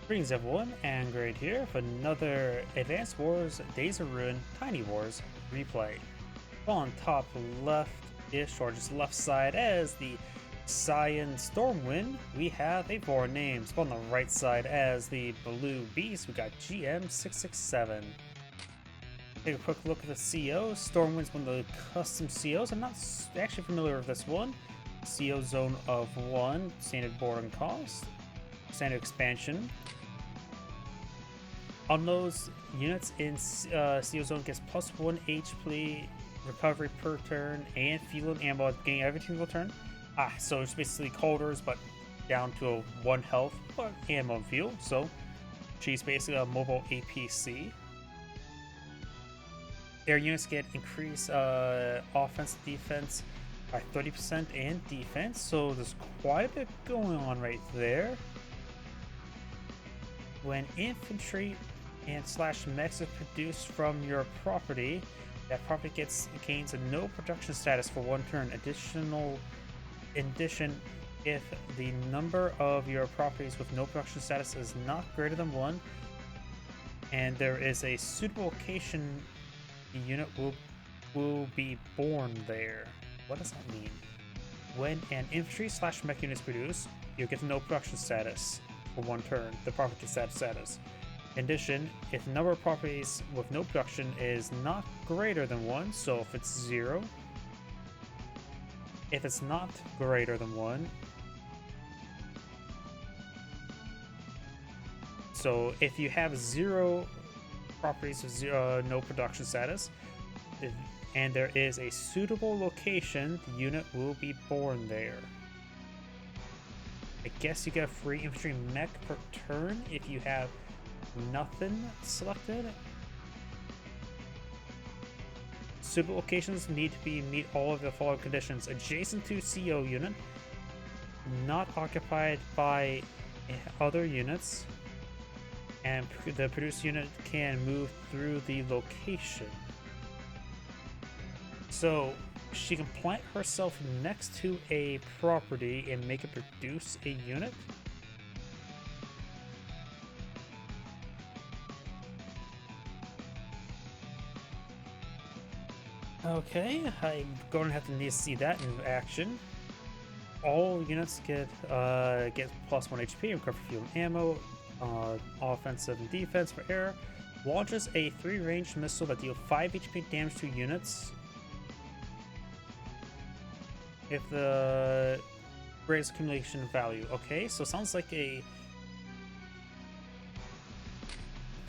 Greetings everyone, and Grade here for another Advanced Wars Days of Ruin Tiny Wars replay. Well, on top left-ish, or just left side as the Cyan Stormwind, we have a foreign name. So on the right side as the Blue Beast, we got GM667. Take a quick look at the CO. Stormwind's one of the custom COs. I'm not actually familiar with this one. CO zone of 1, standard board and cost, standard expansion. On those units in CO Zone gets plus 1 HP recovery per turn and fuel and ammo at the beginning of every single turn. So it's basically Colders, but down to a 1 health, but ammo and fuel. So she's basically a mobile APC. Air units get increased offense and defense by 30% and defense. So there's quite a bit going on right there. When infantry and / mechs is produced from your property, that property gains a no production status for 1 turn. In addition, if the number of your properties with no production status is not greater than 1, and there is a suitable location, the unit will be born there. What does that mean? When an infantry / mech unit is produced, you get no production status for 1 turn. The property gets that status. In addition, if the number of properties with no production is not greater than 1, so if it's 0, if it's not greater than 1, so if you have 0 properties with no production status, and there is a suitable location, the unit will be born there. I guess you get a free infantry mech per turn if you have nothing selected. Suitable locations need to meet all of the following conditions: adjacent to CO unit, not occupied by other units, and the produced unit can move through the location. So she can plant herself next to a property and make it produce a unit. Okay, I'm going to have to need to see that in action. All units get plus 1 HP and recover fuel and ammo, offensive and defense for air. Launches a 3-range missile that deals 5 HP damage to units. If the greatest accumulation value. Okay, so sounds like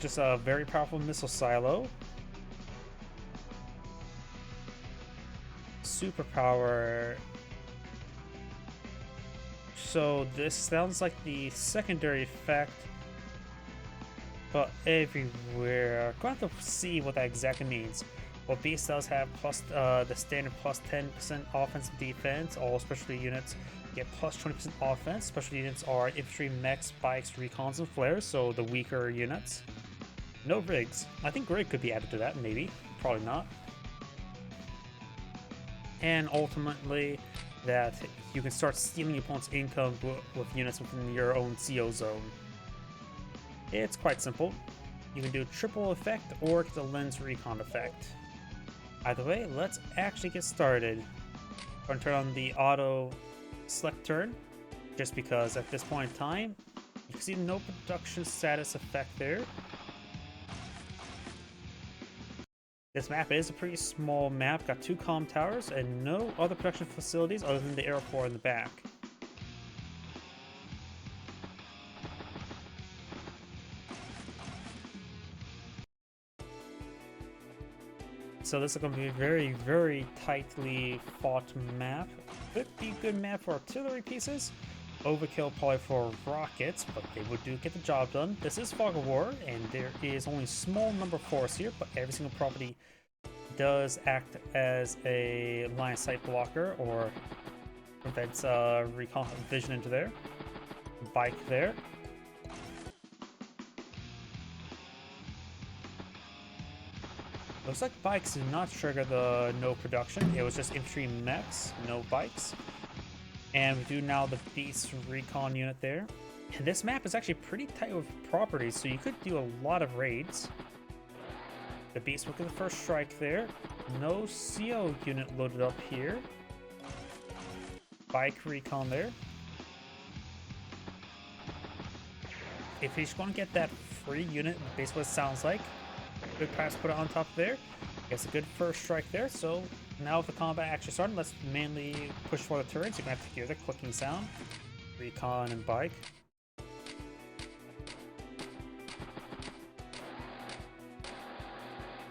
just a very powerful missile silo. Superpower. So this sounds like the secondary effect, but everywhere. I'm going to have to see what that exactly means. Well, Beast does have the standard plus 10% offense and defense. All specialty units get plus 20% offense. Specialty units are infantry, mechs, bikes, recons, and flares, so the weaker units. No rigs. I think rig could be added to that, maybe. Probably not. And ultimately, that you can start stealing your opponent's income with units within your own CO zone. It's quite simple. You can do triple effect or get the lens recon effect. Either way, let's actually get started. I'm going to turn on the auto select turn, just because at this point in time, you can see no production status effect there. This map is a pretty small map, got 2 comm towers and no other production facilities other than the airport in the back. So this is going to be a very, very tightly fought map. Could be a good map for artillery pieces. Overkill probably for rockets, but they would get the job done. This is Fog of War, and there is only a small number of force here, but every single property does act as a line of sight blocker or prevents recon vision into there. Bike there. Looks like bikes did not trigger the no production. It was just infantry mechs, no bikes. And we do now the Beast recon unit there. And this map is actually pretty tight with properties, so you could do a lot of raids. The Beast will get the first strike there. No CO unit loaded up here. Bike recon there. If he's going to get that free unit, basically what it sounds like. Good pass, put it on top there. Gets a good first strike there. So now with the combat actually starting, let's mainly push for the turrets. You're going to have to hear the clicking sound. Recon and bike.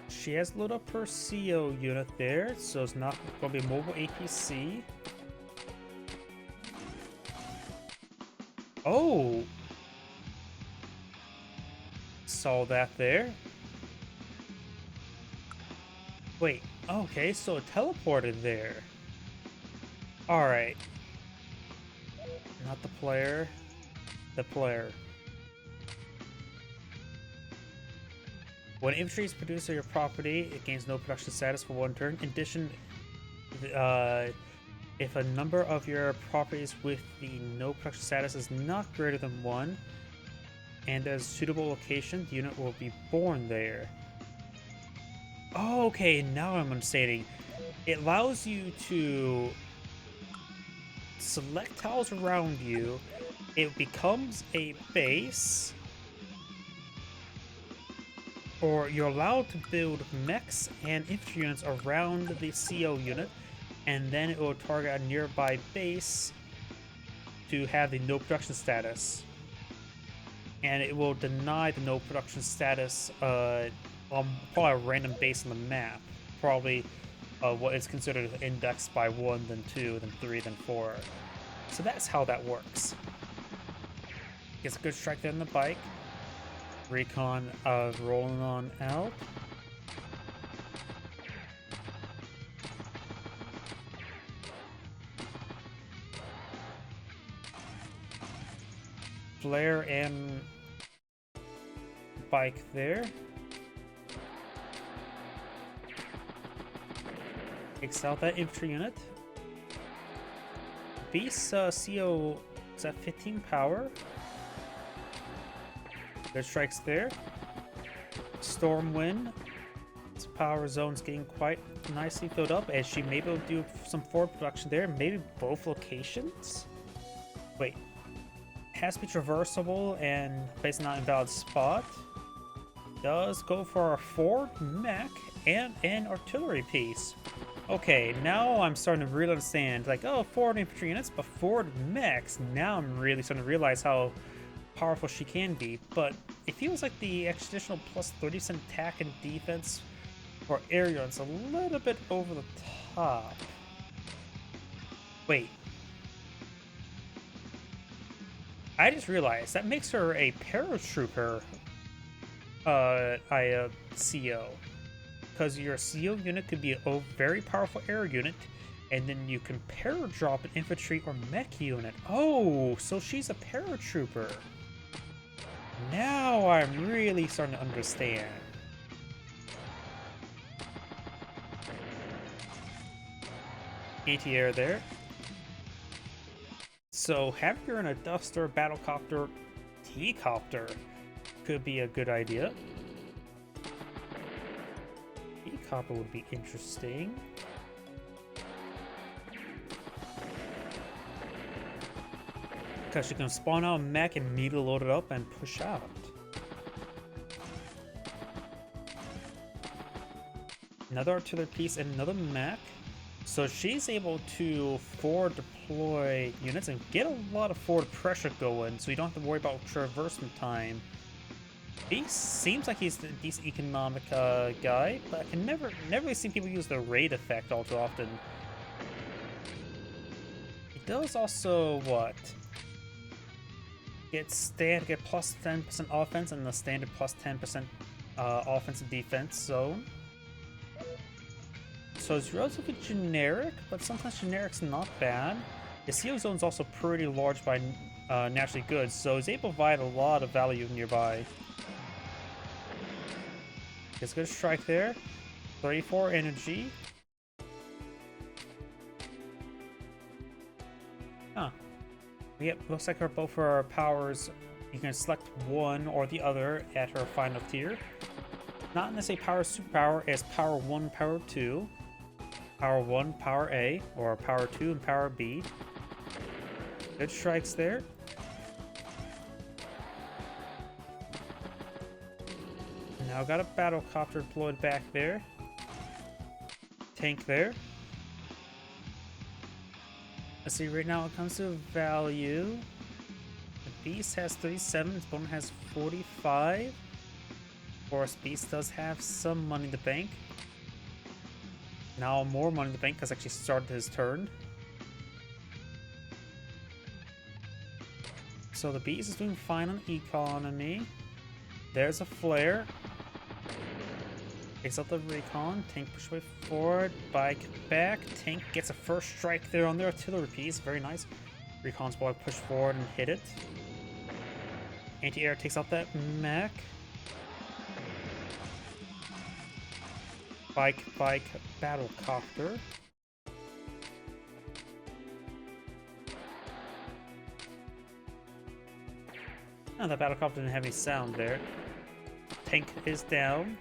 She has loaded up her CO unit there, so it's not going to be a mobile APC. Oh! Saw that there. Wait, okay, so it teleported there. Alright. Not the player. The player. When infantry is produced on your property, it gains no production status for 1 turn. In addition, if a number of your properties with the no production status is not greater than 1, and there's a suitable location, the unit will be born there. Oh, okay, now I'm understanding. It allows you to select tiles around you. It becomes a base. Or you're allowed to build mechs and infantry units around the CO unit, and then it will target a nearby base to have the no production status. And it will deny the no production status on probably a random base on the map. Probably what is considered indexed by 1, then 2, then 3, then 4. So that's how that works. Gets a good strike there on the bike. Recon rolling on out. Flare and bike there. Takes out that infantry unit. Beast CO is at 15 power. Good strikes there. Stormwind. Its power zone's getting quite nicely filled up, as she may be able to do some forward production there. Maybe both locations? Wait. Has to be traversable and placed in an invalid spot. Does go for a forward mech and an artillery piece. Okay, now I'm starting to really understand. Like, oh, forward infantry units, but forward mechs. Now I'm really starting to realize how powerful she can be, but it feels like the additional plus 30% attack and defense for air units a little bit over the top. Wait. I just realized that makes her a paratrooper CO. Because your CO unit could be a very powerful air unit, and then you can paradrop an infantry or mech unit. Oh, so she's a paratrooper. Now I'm really starting to understand. Anti-air there. So having her in a Duster, Battlecopter, T-Copter could be a good idea. T-Copter would be interesting. Because she can spawn out a mech and immediately load it up and push out. Another artillery piece and another mech. So she's able to forward deploy units and get a lot of forward pressure going, so you don't have to worry about traversement time. He seems like he's a decent economic guy, but I can never really see people use the raid effect all too often. He does also what? Get plus 10% offense and the standard plus 10% offense and defense zone. So it's relatively generic, but sometimes generic's not bad. The CO zone's also pretty large by naturally good, so it's able to provide a lot of value nearby. Gets a good strike there. 34 energy. Huh. Yep, looks like both our powers, you can select one or the other at our final tier. Not necessarily power superpower, as power 1, power 2. Power 1, power A, or power 2 and power B. Good strikes there. Now got a battle copter deployed back there. Tank there. Let's see, right now it comes to value. The Beast has 37, its opponent has 45. Of course, Beast does have some money in the bank. Now more money in the bank because actually started his turn. So the Beast is doing fine on economy. There's a flare. Takes out the recon. Tank push way forward. Bike back. Tank gets a first strike there on the artillery piece. Very nice. Recon's boy push forward and hit it. Anti-air takes out that mech. Bike, battle copter. Oh, that battle copter didn't have any sound there. Tank is down.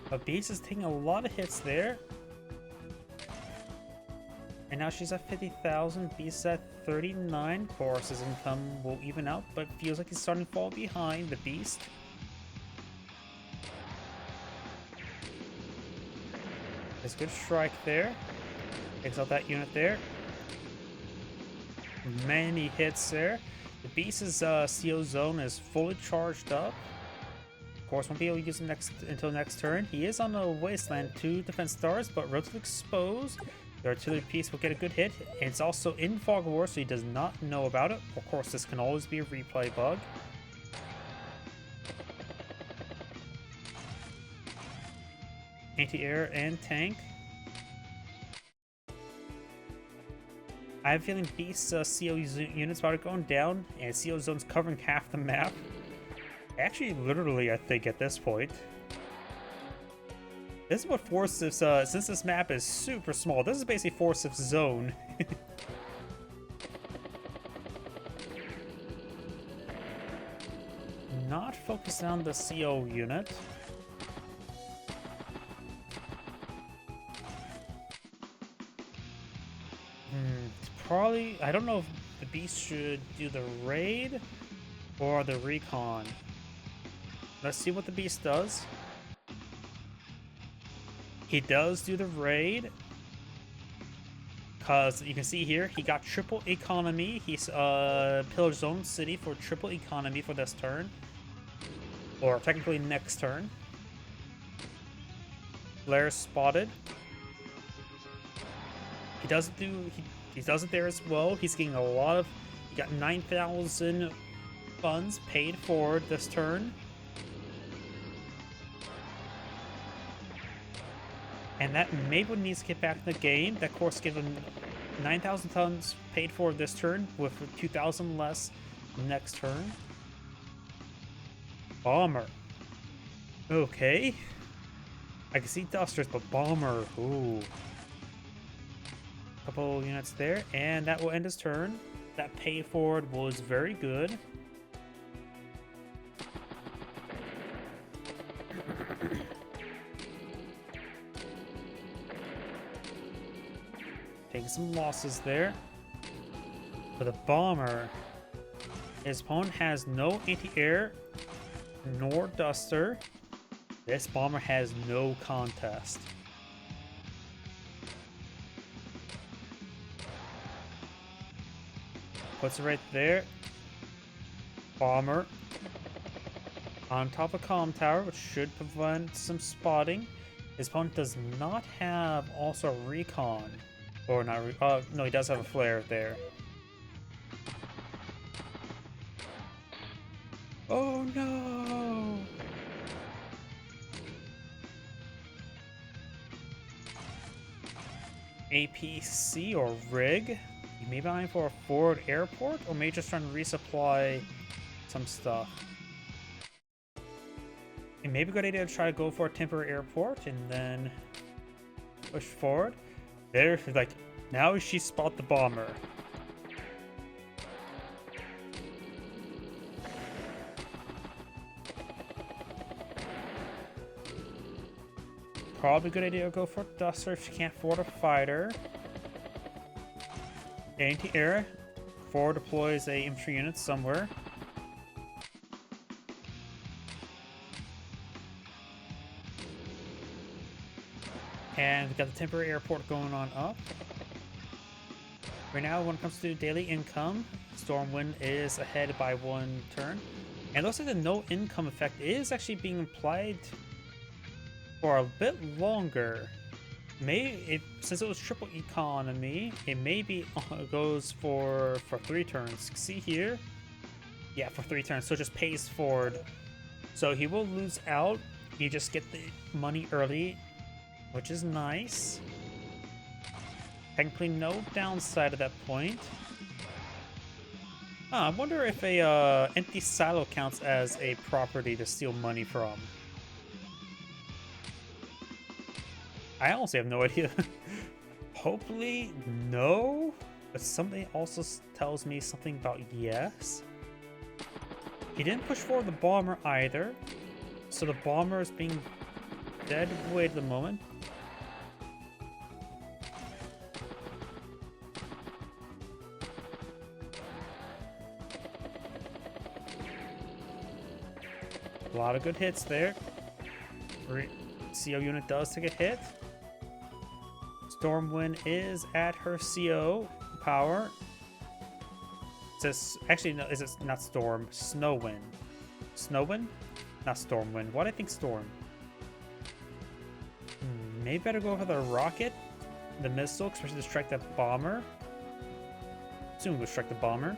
But Beast is taking a lot of hits there. And now she's at 50,000. Beast's at 39. Of course, his income will even out, but feels like he's starting to fall behind the Beast. There's a good strike there. Takes out that unit there. Many hits there. The Beast's CO zone is fully charged up. Of course, won't be able to use it until next turn. He is on the wasteland, 2 defense stars, but relatively exposed. The artillery piece will get a good hit. And it's also in fog of war, so he does not know about it. Of course, this can always be a replay bug. Anti-air and tank. I have a feeling Beast's CO units about it going down, and CO zone's covering half the map. Actually, literally, I think, at this point. This is what 4-Sif's, since this map is super small, this is basically 4-Sif's zone. Not focused on the CO unit. It's probably, I don't know if the Beast should do the raid or the recon. Let's see what the Beast does. He does do the raid. Because you can see here, he got triple economy. He's pillaged his own city for triple economy for this turn. Or technically next turn. Flare spotted. He does it there as well. He's getting a lot of, he got 9,000 funds paid for this turn. And that maybe needs to get back in the game. That course gives him 9,000 tons paid for this turn, with 2,000 less next turn. Bomber. Okay. I can see dusters, but bomber. Ooh. Couple units there, and that will end his turn. That pay forward was very good. Taking some losses there. For the bomber, his opponent has no anti-air nor duster. This bomber has no contest. Puts it right there. Bomber on top of comm tower, which should prevent some spotting. His opponent does not have also recon. Or not, no, he does have a flare there. Oh no! APC or rig? You may be eyeing for a forward airport, or may just trying to resupply some stuff. It may be a good idea to try to go for a temporary airport and then push forward. There, like, now she spot the bomber. Probably a good idea to go for a Duster if you can't afford a fighter. Anti-air. Forward deploys a infantry unit somewhere. And we got the temporary airport going on up. Right now, when it comes to daily income, Stormwind is ahead by 1 turn. And it looks like the no income effect is actually being applied for a bit longer. Since it was triple economy, it maybe goes for 3 turns. See here? Yeah, for 3 turns. So it just pays forward. So he will lose out. You just get the money early, which is nice. Technically no downside at that point. I wonder if a empty silo counts as a property to steal money from. I honestly have no idea. Hopefully no, but something also tells me something about yes. He didn't push forward the bomber either, so the bomber is being dead weight at the moment. A lot of good hits there. CO unit does take a hit. Stormwind is at her CO power. It says, actually, no, is it not Storm? Snowind. Snowind? Not Stormwind. Why do I think Storm? Maybe better go for the rocket, the missile, especially to strike that bomber. Soon we'll strike the bomber.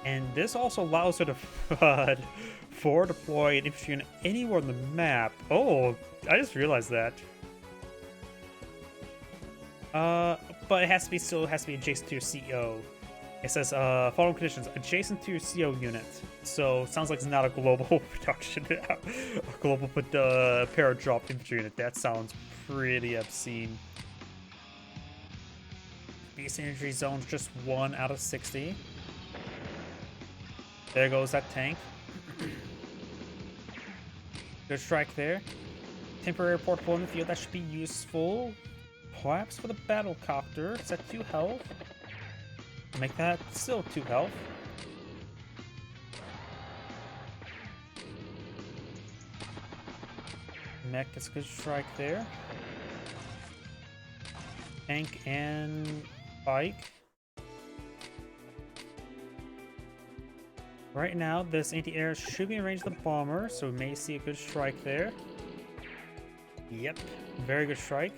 And this also allows her to forward deploy an infantry unit anywhere on the map. Oh, I just realized that. But it has to be adjacent to your CO. It says following conditions adjacent to your CO unit. So sounds like it's not a global production, a global para-drop infantry unit. That sounds pretty obscene. Beast energy zone's just 1 out of 60. There goes that tank. Good strike there. Temporary portable in the field, that should be useful. Perhaps for the battle copter. It's at 2 health. Make that still 2 health. Mech gets a good strike there. Tank and bike. Right now, this anti-air should be in range of the bomber, so we may see a good strike there. Yep, very good strike.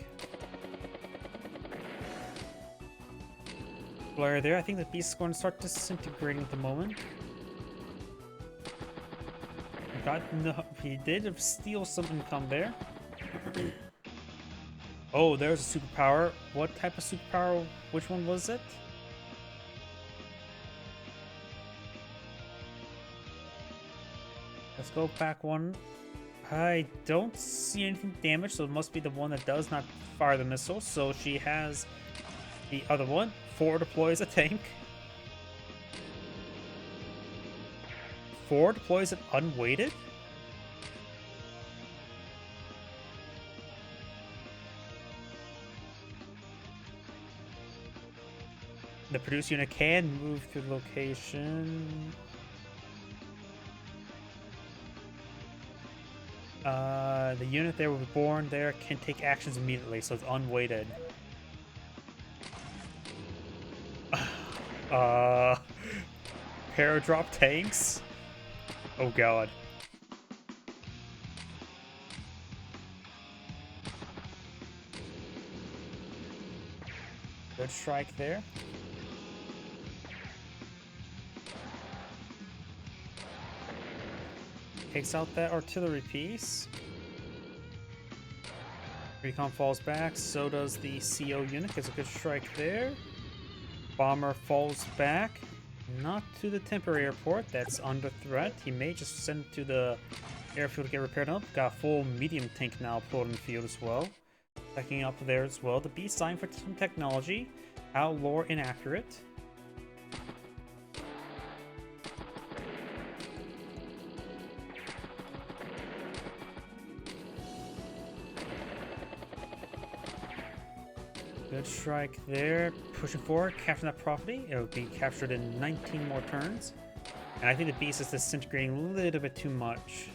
Flare there. I think the beast is going to start disintegrating at the moment. He did steal some income there. Oh, there's a superpower. What type of superpower? Which one was it? Let's go back 1. I don't see anything damaged, so it must be the one that does not fire the missile. So she has the other one. Forward deploys a tank. Forward deploys it unweighted. The produce unit can move to the location. The unit there was born there can take actions immediately, so it's unweighted. Paradrop tanks? Oh god. Good strike there. Takes out that artillery piece. Recon falls back, so does the CO unit. Gets a good strike there. Bomber falls back. Not to the temporary airport, that's under threat. He may just send it to the airfield to get repaired up. Got a full medium tank now floating in the field as well. Backing up there as well. The beast signed for some technology. Outlaw inaccurate. Good strike there. Pushing forward, capturing that property. It would be captured in 19 more turns. And I think the beast is disintegrating a little bit too much.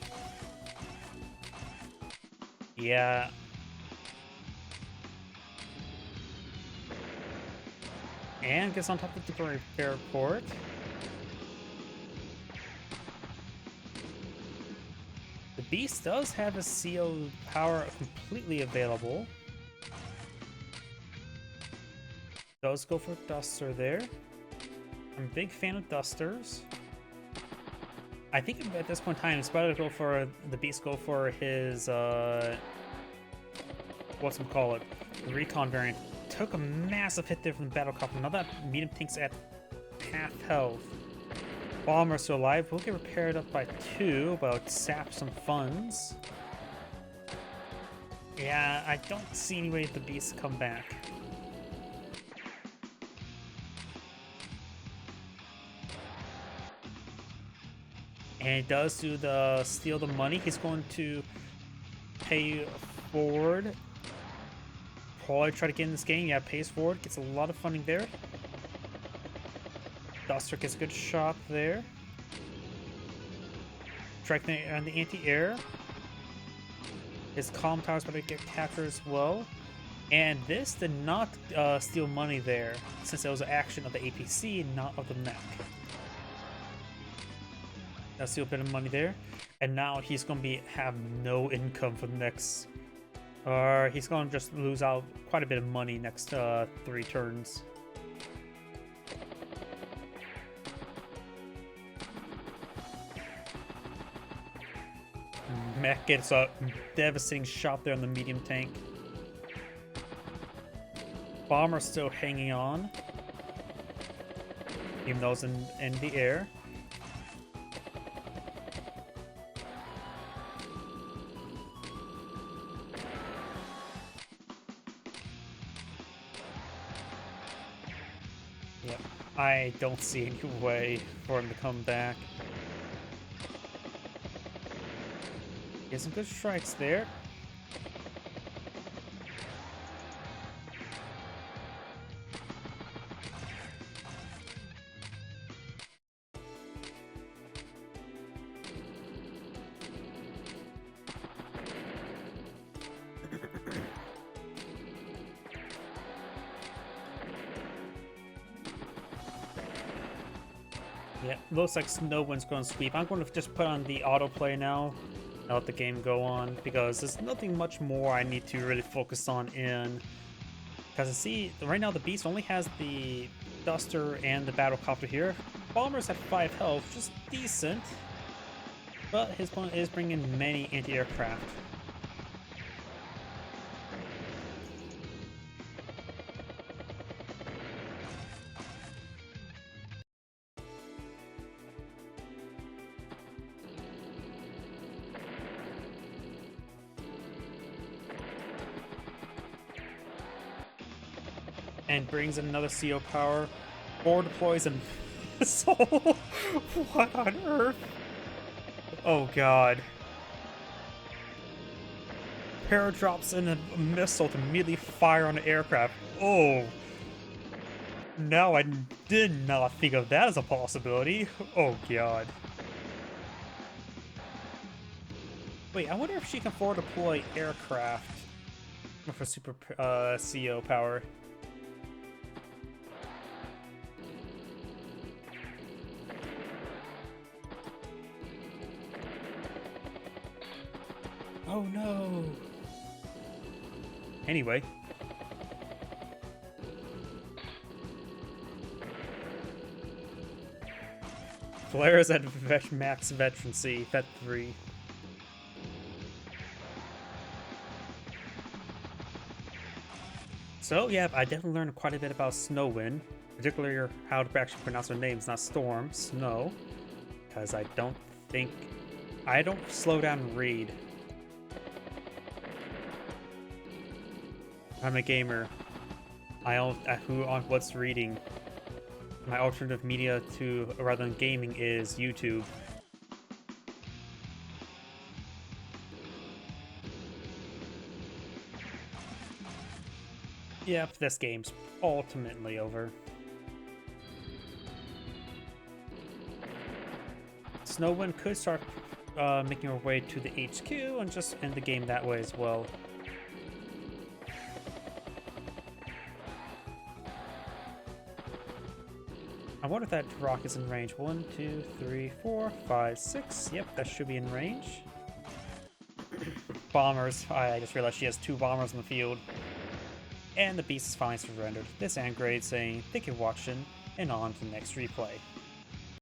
Yeah. And gets on top of the airport. The beast does have a CO power completely available. Does go for Duster there. I'm a big fan of Dusters. I think at this point in time, it's better to go for the beast. Go for his whatchamacallit, the recon variant. Took a massive hit there from the battle copter. Now that medium tank's at half health. Bomber still alive. Will get repaired up by 2, but sap some funds. Yeah, I don't see any way the beast to come back. And he does do the steal the money. He's going to pay forward. Probably try to get in this game. Yeah, pays forward. Gets a lot of funding there. Duster gets a good shot there. Strike on the anti-air. His comm tower's about to get captured as well. And this did not steal money there, since it was an action of the APC, not of the mech. Steal a bit of money there, and now he's gonna have no income for the next, or he's gonna just lose out quite a bit of money next 3 turns. Mech gets a devastating shot there on the medium tank. Bomber's still hanging on, even though it's in the air. Yep, I don't see any way for him to come back. Get some good strikes there. Yeah, looks like Snowwind's going to sweep. I'm going to just put on the autoplay now and let the game go on, because there's nothing much more I need to really focus on in. Because I see, right now the Beast only has the Duster and the Battlecopter here. Bomber's at 5 health, just decent. But his opponent is bringing many anti-aircraft. And brings another CO power. Or deploys a missile. What on earth? Oh god. Paradrops in a missile to immediately fire on the aircraft. Oh. No, I did not think of that as a possibility. Oh god. Wait, I wonder if she can forward deploy aircraft for super CO power. Oh no! Anyway. Flares at max veterancy, Vet 3. So yeah, I definitely learned quite a bit about Snowind. particularly how to actually pronounce their names, not Storm, Snow, because I don't slow down and read. I'm a gamer. Who on what's reading. My alternative media to rather than gaming is YouTube. Yep, this game's ultimately over. Snowind could start making her way to the HQ and just end the game that way as well. I wonder if that rock is in range. 1, 2, 3, 4, 5, 6. Yep, that should be in range. Bombers. I just realized she has 2 bombers in the field. And the beast is finally surrendered. This Angrade saying, thank you for watching, and on to the next replay.